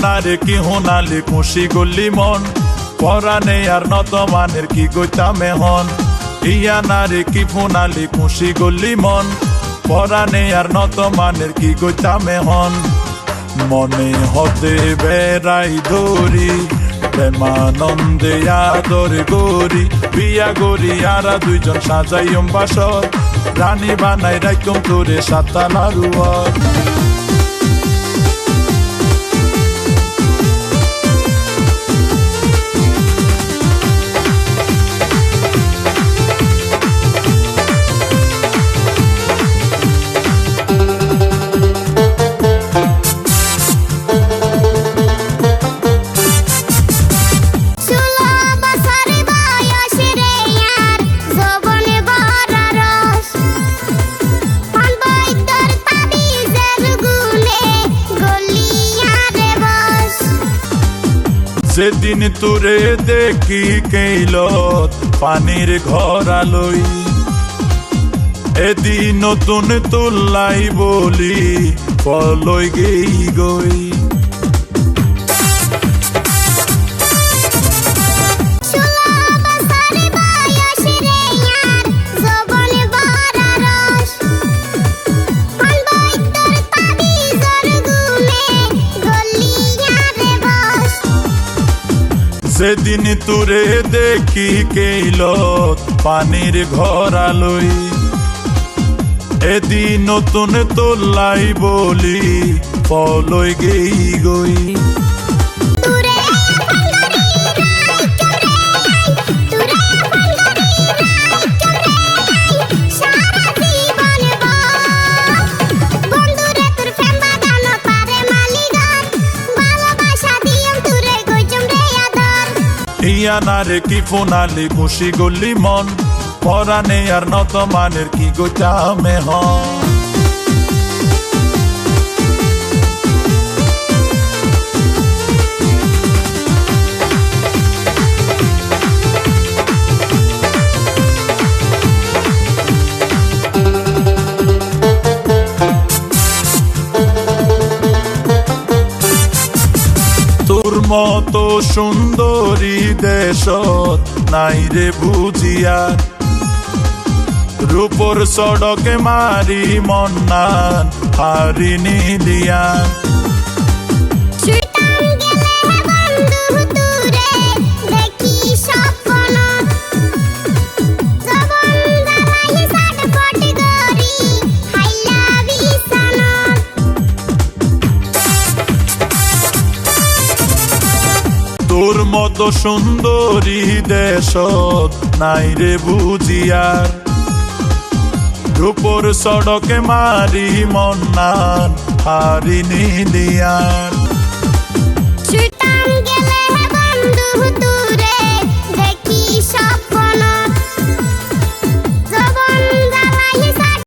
নারে কি হোনালি খুশি গল্লি মন পরানে আর নত মানের কি গইতামে হন ইয়া নারে কি ফোনালি খুশি গল্লি মন পরানে আর নত মানের কি গইতামে হন মনে হতে বেড়াই ধরি প্রেমানন্দে আদর গরি বিয়া গরি আরা দুইজন সাজাইম বাসর রানী বানাই রাইকম তোরে সাতালারুয়ার সেদিন তোরে দেখি কেইলত পানির ঘর আলই এদিন নতুন তোলাই বলি পলই গেই গই সেদিন তোরে দেখি কেইলত পানির ঘর আলই এদিন নতুন তোলাই বলি পলই গেই গই ইয়া নারে কি ফোনালি খুশি গল্লি মন পরানে আর নত মানের কি গইতামে হন মতো সুন্দরী দেশত নাই রে বুঝিয়া রূপর সড়কে মারি মন্নান হারিনি দিয়া তোর মতো সুন্দরী দেশত নাই রে বুঝিয়ার রূপর সড়কে মারি মন্নান হারিনি দিয়া